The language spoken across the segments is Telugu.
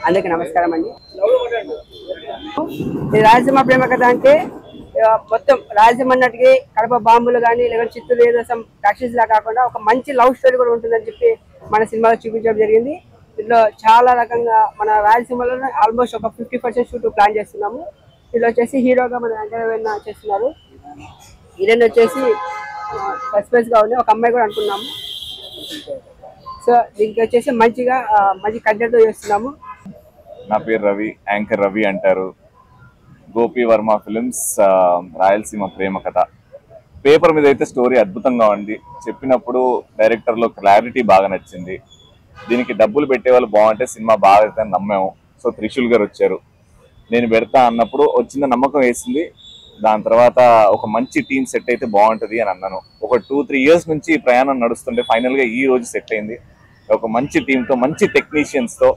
అందరికి నమస్కారం అండి. ఈ రాయలసీమ ప్రేమ కథ అంటే మొత్తం రాయలసీమ అన్నట్టుగా కడప బాంబులు కానీ లేకపోతే చిత్తూరు ఏదో ప్రాక్టీస్ లా కాకుండా ఒక మంచి లవ్ స్టోరీ కూడా ఉంటుందని చెప్పి మన సినిమాలో చూపించడం జరిగింది. ఇందులో చాలా రకంగా మన రాయలసీమలో ఆల్మోస్ట్ ఒక 50% షూట్ ప్లాన్ చేస్తున్నాము. ఇందులో వచ్చేసి హీరోగా మన వెంకటరమణ చేస్తున్నారు. హీరోయిన్ వచ్చేసి సస్పెన్స్ గా ఉంది, ఒక అమ్మాయి కూడా అనుకున్నాము. సో దీనికి వచ్చేసి మంచి కంటెంట్ చేస్తున్నాము. నా పేరు రవి, యాంకర్ రవి అంటారు. గోపి వర్మ ఫిలిమ్స్ రాయలసీమ ప్రేమ కథ. పేపర్ మీద అయితే స్టోరీ అద్భుతంగా ఉంది. చెప్పినప్పుడు డైరెక్టర్లో క్లారిటీ బాగా నచ్చింది. దీనికి డబ్బులు పెట్టే వాళ్ళు బాగుంటే సినిమా బాగా అయితే నమ్మాము. సో త్రిశూల్ గారు వచ్చారు, నేను పెడతా అన్నప్పుడు వచ్చిన నమ్మకం వేసింది. దాని తర్వాత ఒక మంచి టీం సెట్ అయితే బాగుంటుంది అని అన్నాను. ఒక 2-3 ఇయర్స్ నుంచి ప్రయాణం నడుస్తుంటే ఫైనల్గా ఈ రోజు సెట్ అయింది. ఒక మంచి టీంతో, మంచి టెక్నీషియన్స్తో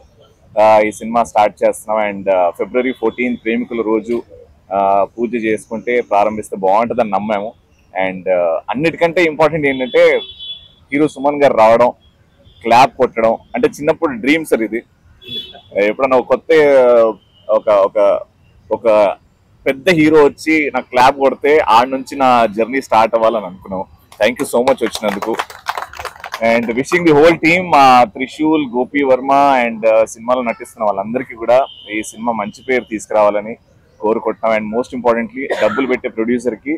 ఈ సినిమా స్టార్ట్ చేస్తున్నాం. అండ్ February 14 ప్రేమికుల రోజు పూజ చేసుకుంటే ప్రారంభిస్తే బాగుంటుందని నమ్మాము. అండ్ అన్నిటికంటే ఇంపార్టెంట్ ఏంటంటే హీరో సుమన్ గారు రావడం, క్లాప్ కొట్టడం. అంటే చిన్నప్పుడు డ్రీమ్ సార్ ఇది. ఎప్పుడన్నా కొత్త ఒక పెద్ద హీరో వచ్చి నాకు క్లాప్ కొడితే ఆడ నుంచి నా జర్నీ స్టార్ట్ అవ్వాలని అనుకున్నాం. థ్యాంక్ యూ సో మచ్ వచ్చినందుకు. And wishing the whole team, Trishul, Gopi Varma and సినిమాలో నటిస్తున్న వాళ్ళందరికీ కూడా ఈ సినిమా మంచి పేరు తీసుకురావాలని కోరుకుంటున్నాం. అండ్ మోస్ట్ ఇంపార్టెంట్లీ డబ్బులు పెట్టే ప్రొడ్యూసర్ కి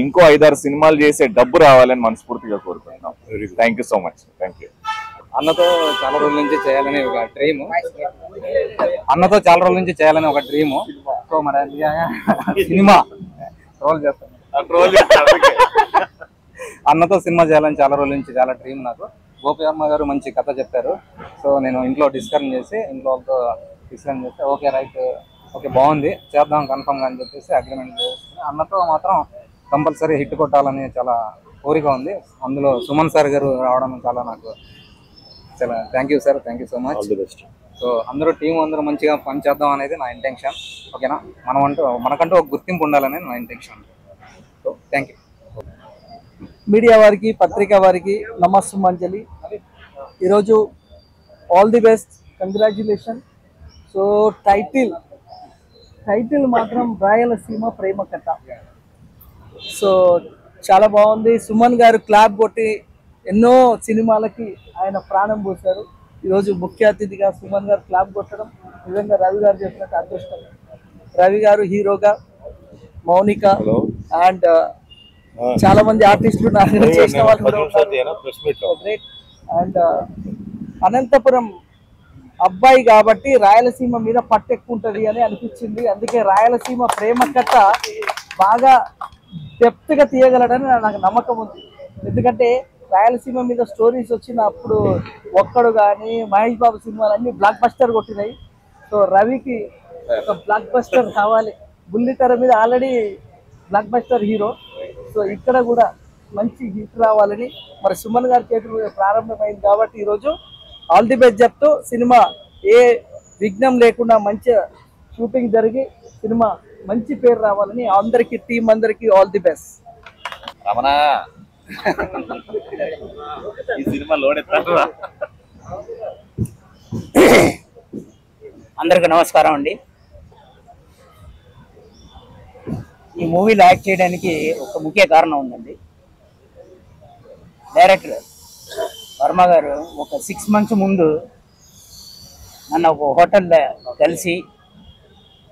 ఇంకో 5-6 సినిమాలు చేసే డబ్బు రావాలని మనస్ఫూర్తిగా కోరుకుంటున్నాం. Thank you so much. Thank you. అన్నతో చాలా రోజుల నుంచి చేయాలని ఒక డ్రీము. సో మరి సినిమా రోల్ చేస్తాను, అన్నతో సినిమా చేయాలని చాలా రోజుల నుంచి చాలా డ్రీమ్ నాకు. గోపి వర్మ గారు మంచి కథ చెప్పారు. సో నేను ఇంట్లో డిస్కషన్ చేసి ఓకే రైట్, ఓకే బాగుంది, చేద్దాం కన్ఫర్మ్గా అని చెప్పేసి అగ్రిమెంట్ చేసుకుని అన్నతో మాత్రం కంపల్సరీ హిట్ కొట్టాలని చాలా కోరిక ఉంది. అందులో సుమన్ సార్ గారు రావడం నాకు చాలా thank you sir, thank you so much. So అందరూ టీం అందరూ మంచిగా పని చేద్దాం అనేది నా ఇంటెన్షన్. ఓకేనా, మనకంటూ ఒక గుర్తింపు ఉండాలనేది నా intention. So thank you. Media వారికి, పత్రికా వారికి నమస్సుమాంజలి. ఈరోజు all the best, congratulation. So title మాత్రం రాయలసీమ ప్రేమ కథ. సో చాలా బాగుంది. సుమన్ గారు క్లాప్ కొట్టి ఎన్నో సినిమాలకి ఆయన ప్రాణం పోశారు. ఈరోజు ముఖ్య అతిథిగా సుమన్ గారు క్లాప్ కొట్టడం నిజంగా రవి గారు చెప్పినట్టు అదృష్టం. రవి గారు హీరోగా, మౌనిక అండ్ చాలా మంది ఆర్టిస్టులు చేసిన వాళ్ళు కూడా గ్రేట్. అండ్ అనంతపురం అబ్బాయి కాబట్టి రాయలసీమ మీద పట్టెక్కుంటది అని అనిపించింది. అందుకే రాయలసీమ ప్రేమ కథ బాగా డెప్త్ గా తీయగలడని నాకు నమ్మకం ఉంది. ఎందుకంటే రాయలసీమ మీద స్టోరీస్ వచ్చినప్పుడు ఒక్కడు కానీ మహేష్ బాబు సినిమాలు అన్ని బ్లాక్ బస్టర్ కొట్టినాయి. సో రవికి ఒక బ్లాక్ బస్టర్ కావాలి. బుల్లితెర మీద already block buster hero. So ఇక్కడ కూడా మంచి హిట్ రావాలని మరి సుమన్ గారి చేతులు ప్రారంభమైంది కాబట్టి ఈరోజు ఆల్ ది బెస్ట్ చెప్తూ సినిమా ఏ విఘ్నం లేకుండా మంచి షూటింగ్ జరిగి సినిమా మంచి పేరు రావాలని అందరికీ, టీం అందరికీ ఆల్ ది బెస్ట్. రమణ ఈ సినిమా లోడెత్తారా? అందరికి నమస్కారం అండి. ఈ మూవీలో యాక్ట్ చేయడానికి ఒక ముఖ్య కారణం ఉందండి. డైరెక్టర్ వర్మ గారు ఒక 6 months ముందు నన్ను ఒక హోటల్లో కలిసి,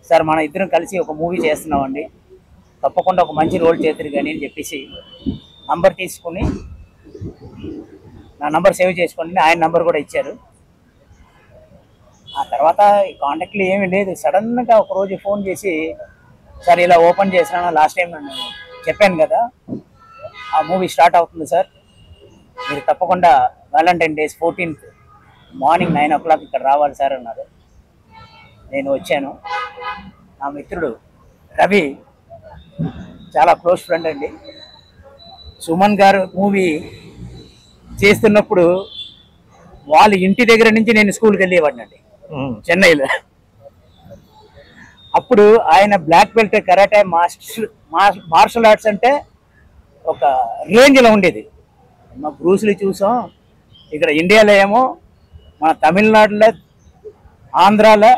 సార్ మన ఇద్దరం కలిసి ఒక మూవీ చేస్తున్నామండి, తప్పకుండా ఒక మంచి రోల్ చేతురు కానీ అని చెప్పేసి నంబర్ తీసుకుని, నా నంబర్ సేవ్ చేసుకోండి, ఆయన నంబర్ కూడా ఇచ్చారు. ఆ తర్వాత ఈ కాంటాక్ట్లు ఏమీ లేదు. సడన్గా ఒకరోజు ఫోన్ చేసి, సార్ ఇలా ఓపెన్ చేసినా లాస్ట్ టైం నన్ను చెప్పాను కదా, ఆ మూవీ స్టార్ట్ అవుతుంది సార్, మీరు తప్పకుండా Valentine Day 14th morning 9 o'clock ఇక్కడ రావాలి సార్ అన్నారు. నేను వచ్చాను. నా మిత్రుడు రవి చాలా క్లోజ్ ఫ్రెండ్ అండి. సుమన్ గారు మూవీ చేస్తున్నప్పుడు వాళ్ళ ఇంటి దగ్గర నుంచి నేను స్కూల్కి వెళ్ళేవాడినండి చెన్నైలో. అప్పుడు ఆయన black belt karate martial arts అంటే ఒక రేంజ్లో ఉండేది. మా బ్రూస్లీ చూసాం, ఇక్కడ ఇండియాలో ఏమో మన తమిళనాడులో ఆంధ్రాలో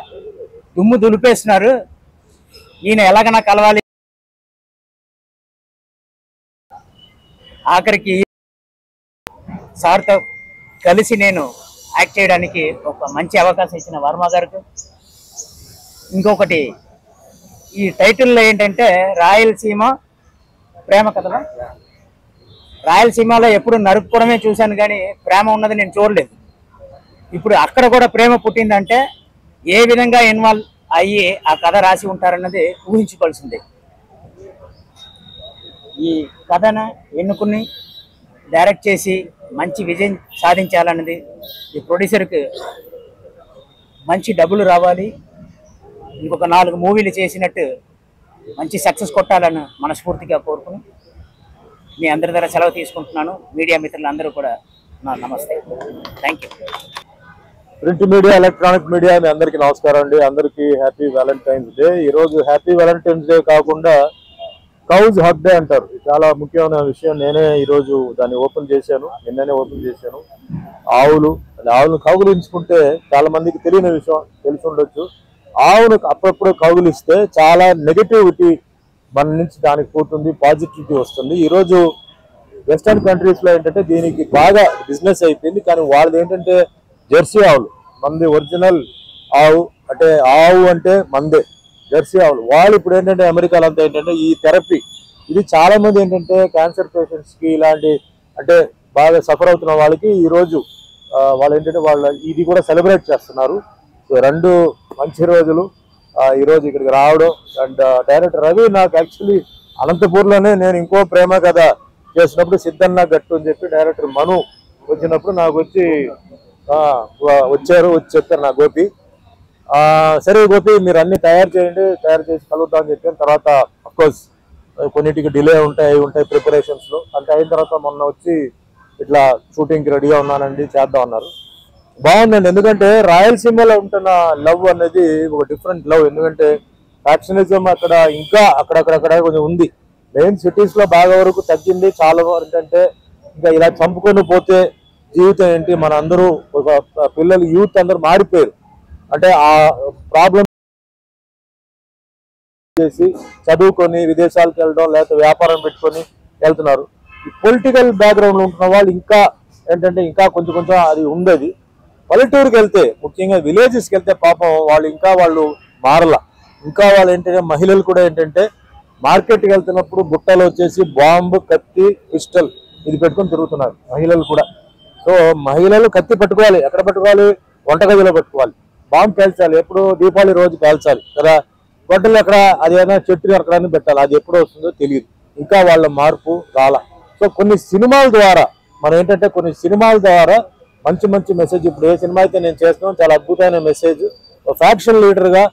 దుమ్ము దులిపేస్తున్నారు. ఈయన ఎలాగైనా కలవాలి. ఆఖరికి సార్తో కలిసి నేను యాక్ట్ చేయడానికి ఒక మంచి అవకాశం ఇచ్చిన వర్మ గారికి. ఇంకొకటి ఈ టైటిల్లో ఏంటంటే రాయలసీమ ప్రేమ కథలు. రాయలసీమలో ఎప్పుడు నరుపుకోవడమే చూశాను కానీ ప్రేమ ఉన్నది నేను చూడలేదు. ఇప్పుడు అక్కడ కూడా ప్రేమ పుట్టిందంటే ఏ విధంగా ఇన్వాల్వ్ అయ్యి ఆ కథ రాసి ఉంటారన్నది ఊహించుకోవాల్సిందే. ఈ కథను ఎన్నుకుని డైరెక్ట్ చేసి మంచి విజయం సాధించాలన్నది ఈ ప్రొడ్యూసర్కి మంచి డబ్బులు రావాలి. ఇంకొక 4 మూవీలు చేసినట్టు మంచి సక్సెస్ కొట్టాలని మనస్ఫూర్తిగా కోరుకుని మీ అందరి దగ్గర సెలవు తీసుకుంటున్నాను. మీడియా మిత్రులందరూ కూడా నా నమస్తే. Thank you. Print media, electronic media మీ అందరికీ నమస్కారం అండి. అందరికీ హ్యాపీ వ్యాలంటైన్స్ డే. ఈరోజు హ్యాపీ వ్యాలంటైన్స్ డే కాకుండా కౌజ్ హక్ డే అంటారు. చాలా ముఖ్యమైన విషయం. నేనే ఈరోజు దాన్ని ఓపెన్ చేశాను, నిన్ననే ఓపెన్ చేశాను. ఆవులను కౌగులించుకుంటే చాలా మందికి తెలియని విషయం తెలిసి ఉండొచ్చు. ఆవును అప్పుడప్పుడు కౌగులిస్తే చాలా నెగటివిటీ మన నుంచి దానికి పోతుంది, పాజిటివిటీ వస్తుంది. ఈరోజు వెస్టర్న్ కంట్రీస్ లో ఏంటంటే దీనికి బాగా బిజినెస్ అయిపోయింది. కానీ వాళ్ళది ఏంటంటే జెర్సీ ఆవులు, మంది ఒరిజినల్ ఆవు అంటే ఆవు అంటే మందే జెర్సీ ఆవులు. వాళ్ళు ఇప్పుడు ఏంటంటే అమెరికాలో అంతా ఏంటంటే ఈ థెరపీ ఇది చాలా మంది ఏంటంటే క్యాన్సర్ పేషెంట్స్ కి ఇలాంటి అంటే బాగా సఫర్ అవుతున్న వాళ్ళకి ఈరోజు వాళ్ళు ఏంటంటే వాళ్ళ ఇది కూడా సెలబ్రేట్ చేస్తున్నారు. సో 2 మంచి రోజులు ఈరోజు ఇక్కడికి రావడం. అండ్ డైరెక్టర్ రవి నాకు యాక్చువల్లీ అనంతపూర్లోనే నేను ఇంకో ప్రేమ కథ చేసినప్పుడు సిద్ధన్న గట్టు అని చెప్పి డైరెక్టర్ మను వచ్చినప్పుడు నాకు వచ్చి వచ్చి చెప్పారు నా గోపి, సరే గోపి మీరు అన్ని తయారు చేయండి, తయారు చేసి కలుగుతామని చెప్పాను. తర్వాత అఫ్కోర్స్ కొన్నిటికి డిలే ఉంటాయి ప్రిపరేషన్స్ లో. అంత అయిన తర్వాత మొన్న వచ్చి ఇట్లా షూటింగ్కి రెడీగా ఉన్నానండి, చేద్దాం అన్నారు. బాగుందండి. ఎందుకంటే రాయలసీమలో ఉంటున్న లవ్ అనేది ఒక డిఫరెంట్ లవ్. ఎందుకంటే ఫ్యాక్షనిజం అక్కడ ఇంకా అక్కడక్కడ కొంచెం ఉంది. మెయిన్ సిటీస్ లో బాగా వరకు తగ్గింది. చాలా వరకు ఏంటంటే ఇంకా ఇలా చంపుకొని పోతే జీవితం ఏంటి, మన అందరూ ఒక పిల్లలు యూత్ అందరూ మారిపోయారు. అంటే ఆ ప్రాబ్లం చేసి చదువుకొని విదేశాలకు వెళ్ళడం లేకపోతే వ్యాపారం పెట్టుకొని వెళ్తున్నారు. ఈ పొలిటికల్ బ్యాక్గ్రౌండ్ లో ఉంటున్న వాళ్ళు ఇంకా ఏంటంటే ఇంకా కొంచెం అది ఉండేది. పల్లెటూరుకి వెళ్తే ముఖ్యంగా విలేజెస్కి వెళ్తే పాపం వాళ్ళు మారల. ఇంకా వాళ్ళు ఏంటంటే మహిళలు కూడా ఏంటంటే మార్కెట్కి వెళ్తున్నప్పుడు బుట్టలో వచ్చేసి బాంబు, కత్తి, పిస్టల్ ఇది పెట్టుకొని తిరుగుతున్నారు మహిళలు కూడా. సో మహిళలు కత్తి పట్టుకోవాలి, ఎక్కడ పట్టుకోవాలి, వంటగదిలో పట్టుకోవాలి. బాంబు పేల్చాలి, ఎప్పుడు దీపావళి రోజు పేల్చాలి కదా. గొడ్డలు ఎక్కడ అది ఏదైనా చెట్టు ఎక్కడాన్ని పెట్టాలి, అది ఎప్పుడు వస్తుందో తెలియదు. ఇంకా వాళ్ళ మార్పు రాల. సో కొన్ని సినిమాల ద్వారా మనం ఏంటంటే కొన్ని సినిమాల ద్వారా మంచి మెసేజ్. ఇప్పుడు ఏ సినిమా అయితే నేను చేస్తున్నాను చాలా అద్భుతమైన మెసేజ్. ఫ్యాక్షన్ లీడర్గా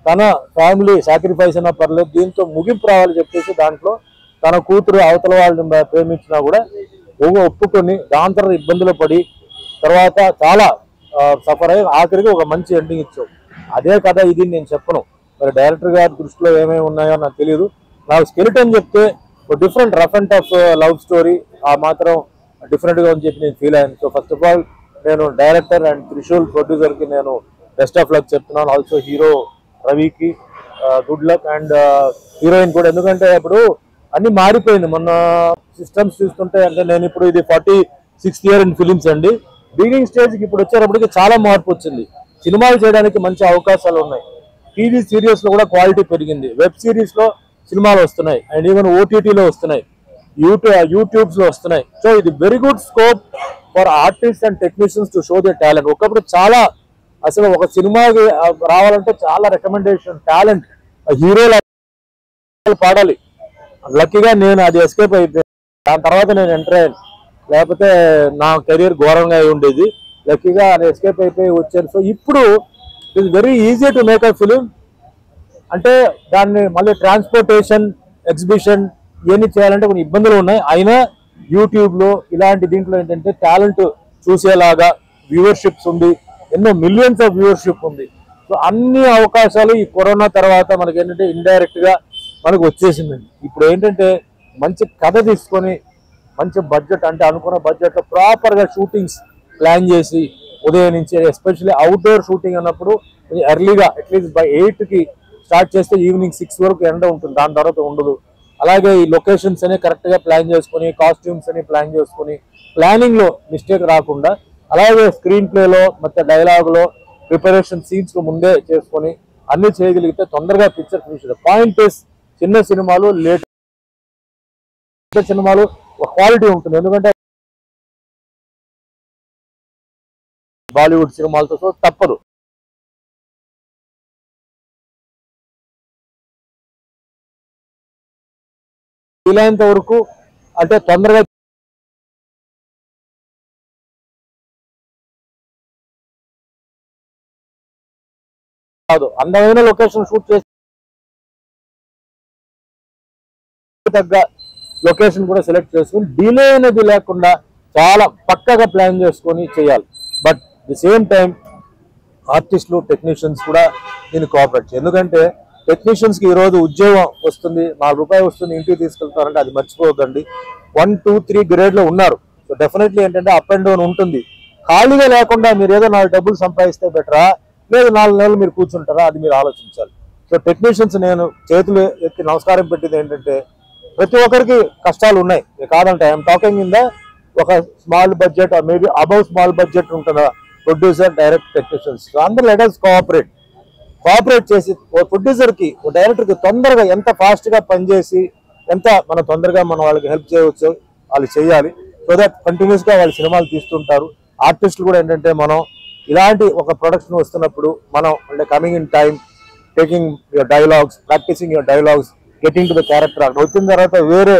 తన ఫ్యామిలీ సాక్రిఫైస్ అయినా పర్లేదు, దీంతో ముగింపు రావాలి చెప్పేసి దాంట్లో తన కూతురు అవతల వాళ్ళని ప్రేమించినా కూడా ఒప్పుకొని దాని తర్వాత ఇబ్బందులు పడి తర్వాత చాలా సఫర్ అయ్యి ఆఖరికి ఒక మంచి ఎండింగ్ ఇచ్చావు. అదే కథ ఇది నేను చెప్పను. మరి డైరెక్టర్ గారి దృష్టిలో ఏమేమి ఉన్నాయో నాకు తెలియదు. నాకు స్కెలిటన్ చెప్తే ఒక different rough and tough love story ఆ మాత్రం డిఫరెంట్గా అని చెప్పి నేను ఫీల్ అయ్యాను. సో ఫస్ట్ ఆఫ్ ఆల్ నేను డైరెక్టర్ అండ్ త్రిశూల్ ప్రొడ్యూసర్కి నేను బెస్ట్ ఆఫ్ లక్ చెప్తున్నాను. ఆల్సో హీరో రవికి గుడ్ లక్ అండ్ హీరోయిన్ కూడా. ఎందుకంటే ఇప్పుడు అన్ని మారిపోయింది. మొన్న సిస్టమ్స్ చూస్తుంటే అంటే నేను ఇప్పుడు ఇది 46th ఇయర్ ఇన్ ఫిలిమ్స్ అండి. బిగినింగ్ స్టేజ్కి ఇప్పుడు వచ్చేటప్పటికి చాలా మార్పు వచ్చింది. సినిమాలు చేయడానికి మంచి అవకాశాలు ఉన్నాయి. టీవీ సీరియల్స్ లో కూడా క్వాలిటీ పెరిగింది. వెబ్ సిరీస్ లో సినిమాలు వస్తున్నాయి అండ్ ఈవెన్ ఓటీటీలో వస్తున్నాయి, యూట్యూబ్స్ లో వస్తున్నాయి. సో ఇది very good scope for artist and technicians to show the talent. ఒకప్పుడు చాలా అసలు ఒక సినిమాకి రావాలంటే చాలా రికమెండేషన్ టాలెంట్ హీరోలు పాడాలి. లక్కీగా నేను అది ఎస్కేప్ అయిపోయాను. దాని తర్వాత నేను ఎంటర్ అయ్యాను, లేకపోతే నా కెరీర్ ఘోరంగా అయి ఉండేది. లక్కీగా అది ఎస్కేప్ అయిపోయి వచ్చాను. సో ఇప్పుడు it's very easy to make a film. అంటే దాన్ని మళ్ళీ ట్రాన్స్పోర్టేషన్, ఎగ్జిబిషన్ ఇవన్నీ చేయాలంటే కొన్ని ఇబ్బందులు ఉన్నాయి. అయినా యూట్యూబ్లో ఇలాంటి దీంట్లో ఏంటంటే టాలెంట్ చూసేలాగా వ్యూవర్షిప్స్ ఉంది, ఎన్నో మిలియన్స్ ఆఫ్ వ్యూవర్షిప్ ఉంది. సో అన్ని అవకాశాలు ఈ కరోనా తర్వాత మనకి ఏంటంటే ఇండైరెక్ట్గా మనకు వచ్చేసిందండి. ఇప్పుడు ఏంటంటే మంచి కథ తీసుకొని మంచి బడ్జెట్ అంటే అనుకున్న బడ్జెట్లో ప్రాపర్గా షూటింగ్స్ ప్లాన్ చేసి ఉదయం నుంచి, ఎస్పెషల్లీ అవుట్డోర్ షూటింగ్ అన్నప్పుడు ఎర్లీగా అట్లీస్ట్ బై 8కి స్టార్ట్ చేస్తే ఈవినింగ్ 6 వరకు ఎండ ఉంటుంది, దాని తర్వాత ఉండదు. అలాగే ఈ లొకేషన్స్ అని కరెక్ట్గా ప్లాన్ చేసుకుని, కాస్ట్యూమ్స్ అని ప్లాన్ చేసుకుని, ప్లానింగ్లో మిస్టేక్ రాకుండా, అలాగే స్క్రీన్ ప్లేలో ಮತ್ತೆ డైలాగ్లో ప్రిపరేషన్ సీన్స్ ముందే చేసుకొని అన్ని చేయగలిగితే తొందరగా పిక్చర్ ఫినిష్. పాయింట్ ఇస్ చిన్న సినిమాలు లేట్ సినిమాలు ఒక క్వాలిటీ ఉంటుంది, ఎందుకంటే బాలీవుడ్ సినిమాలతో సో తప్పదు. వీలైనంత వరకు అంటే తొందరగా కాదు, అందమైన లొకేషన్ షూట్ చేసి తగ్గ లొకేషన్ కూడా సెలెక్ట్ చేసుకుని డిలే అనేది లేకుండా చాలా పక్కగా ప్లాన్ చేసుకొని చేయాలి. బట్ ది సేమ్ టైం ఆర్టిస్టులు, టెక్నీషియన్స్ కూడా దీన్ని కోఆపరేట్ చేయాలి. ఎందుకంటే టెక్నీషియన్స్కి ఈరోజు ఉద్యోగం వస్తుంది, ₹4 వస్తుంది, ఇంటికి తీసుకెళ్తారంటే అది మర్చిపోవద్దండి. 1, 2, 3 గ్రేడ్లో ఉన్నారు. సో డెఫినెట్లీ ఏంటంటే అప్ అండ్ డౌన్ ఉంటుంది. ఖాళీగా లేకుండా మీరు ఏదో 4 డబ్బులు సంపాదిస్తే బెటరా, లేదు 4 నెలలు మీరు కూర్చుంటారా, అది మీరు ఆలోచించాలి. సో టెక్నీషియన్స్ నేను చేతులు ఎత్తి నమస్కారం పెట్టింది ఏంటంటే ప్రతి ఒక్కరికి కష్టాలు ఉన్నాయి కాదంటే, ఐఎమ్ టాకింగ్ ఇన్ ద ఒక small budget maybe above small budget ఉంటుందా ప్రొడ్యూసర్, డైరెక్ట్, టెక్నీషియన్స్. అందరూ లెట్ us కోఆపరేట్ చేసి ఓ ప్రొడ్యూసర్కి, ఓ డైరెక్టర్కి తొందరగా ఎంత ఫాస్ట్గా పనిచేసి ఎంత మనం తొందరగా మనం వాళ్ళకి హెల్ప్ చేయవచ్చు వాళ్ళు చేయాలి. సో దట్ కంటిన్యూస్గా వాళ్ళు సినిమాలు తీస్తుంటారు. ఆర్టిస్టులు కూడా ఏంటంటే మనం ఇలాంటి ఒక ప్రొడక్షన్ వస్తున్నప్పుడు మనం అంటే coming in time, taking your dialogues, practising your dialogues, getting to the character. అక్కడ వచ్చిన తర్వాత వేరే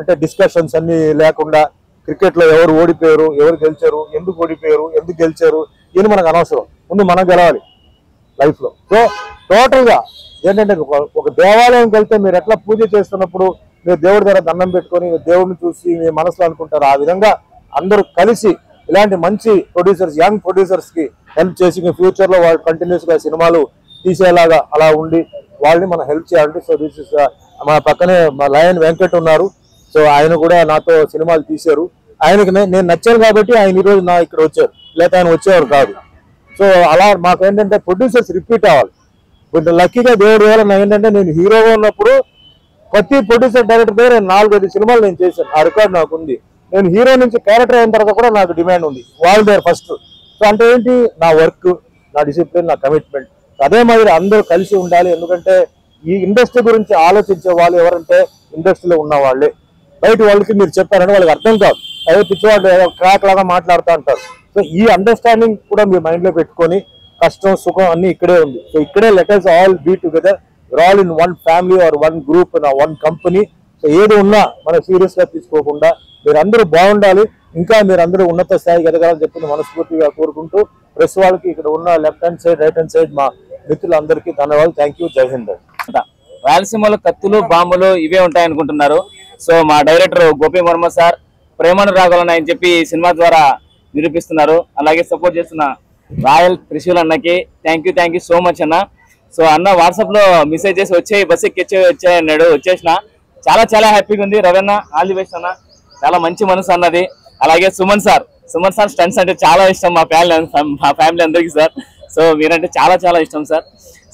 అంటే డిస్కషన్స్ అన్ని లేకుండా క్రికెట్లో ఎవరు ఓడిపోయారు, ఎవరు గెలిచారు, ఎందుకు ఓడిపోయారు, ఎందుకు గెలిచారు, ఇవన్నీ మనకు అనవసరం. ముందు మనం గెలవాలి లైఫ్లో. సో టోటల్గా ఏంటంటే ఒక దేవాలయంకి వెళ్తే మీరు ఎట్లా పూజ చేస్తున్నప్పుడు మీరు దేవుడి దగ్గర దండం పెట్టుకొని దేవుడిని చూసి మీ మనసులో అనుకుంటారు, ఆ విధంగా అందరూ కలిసి ఇలాంటి మంచి ప్రొడ్యూసర్స్, యంగ్ ప్రొడ్యూసర్స్కి హెల్ప్ చేసి ఫ్యూచర్లో వాళ్ళు కంటిన్యూస్గా సినిమాలు తీసేలాగా అలా ఉండి వాళ్ళని మనం హెల్ప్ చేయాలంటే. సో దిస్ ఇస్ మా పక్కనే మా లయన్ వెంకట్ ఉన్నారు. సో ఆయన కూడా నాతో సినిమాలు తీశారు. ఆయనకి నేను నచ్చాను కాబట్టి ఆయన ఈరోజు నా ఇక్కడ వచ్చారు, లేకపోతే ఆయన వచ్చేవారు కాదు. సో అలా మాకు ఏంటంటే ప్రొడ్యూసర్స్ రిపీట్ అవ్వాలి. ఇప్పుడు లక్కీగా దేవుడు వల్ల ఏంటంటే నేను హీరోగా ఉన్నప్పుడు ప్రతి ప్రొడ్యూసర్, డైరెక్టర్ దగ్గర 4-5 సినిమాలు నేను చేశాను, ఆ రికార్డు నాకు ఉంది. నేను హీరో నుంచి క్యారెక్టర్ అయిన తర్వాత కూడా నాకు డిమాండ్ ఉంది, వాళ్ళు దగ్గర ఫస్ట్. సో అంటే ఏంటి, నా వర్క్, నా డిసిప్లిన్, నా కమిట్మెంట్. అదే మాదిరి అందరూ కలిసి ఉండాలి. ఎందుకంటే ఈ ఇండస్ట్రీ గురించి ఆలోచించే వాళ్ళు ఎవరంటే ఇండస్ట్రీలో ఉన్న వాళ్ళే. బయట వాళ్ళకి మీరు చెప్పారని వాళ్ళకి అర్థం కాదు, అదే పిచ్చివాళ్ళు ట్రాక్ లాగా మాట్లాడుతూ అంటారు. సో ఈ అండర్స్టాండింగ్ కూడా మీ మైండ్లో పెట్టుకొని కష్టం, సుఖం అన్ని ఇక్కడే ఉంది. సో ఇక్కడే let us all be together, all in one family or one group, one company. So ఏది ఉన్నా మనం సీరియస్గా తీసుకోకుండా మీరందరూ బాగుండాలి, ఇంకా మీరందరూ ఉన్నత స్థాయికి ఎదగాలని చెప్పి మనస్ఫూర్తిగా కోరుకుంటూ ప్రెస్ వాళ్ళకి, ఇక్కడ ఉన్న left hand side, right hand side మా మిత్రులందరికీ ధన్యవాదాలు. Thank you. జై హింద్. రాయలసీమలో కత్తులు, బాంబులు ఇవే ఉంటాయనుకుంటున్నారు. సో మా డైరెక్టర్ గోపి వర్మ సార్ ప్రేమను రాగలను అని చెప్పి సినిమా ద్వారా నిరూపిస్తున్నారు. అలాగే సపోర్ట్ చేస్తున్న రాయల్ త్రిశూల్ అన్నకి థ్యాంక్ యూ సో మచ్ అన్న. సో అన్న వాట్సాప్ లో మెసేజ్ చేసి వచ్చాయి, బస్ ఎక్కి వచ్చాయన్నాడు, వచ్చేసిన. చాలా హ్యాపీగా ఉంది. రవీణ ఆల్ ది బెస్ట్ అన్న, చాలా మంచి మనసు అన్నది. అలాగే సుమన్ సార్ స్టంట్స్ అంటే చాలా ఇష్టం మా ఫ్యామిలీ అందరికీ సార్. సో మీరంటే చాలా ఇష్టం sir.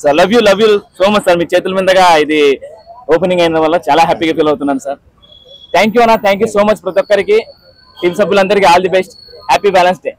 So love you so much sir. మీ చేతుల మీదుగా ఇది ఓపెనింగ్ అయిన వల్ల చాలా హ్యాపీగా ఫీల్ అవుతున్నాను సార్. థ్యాంక్ యూ అన్న, థ్యాంక్ యూ సో మచ్ ప్రతి ఒక్కరికి, టీమ్ సభ్యులందరికీ all the best. Happy balance day.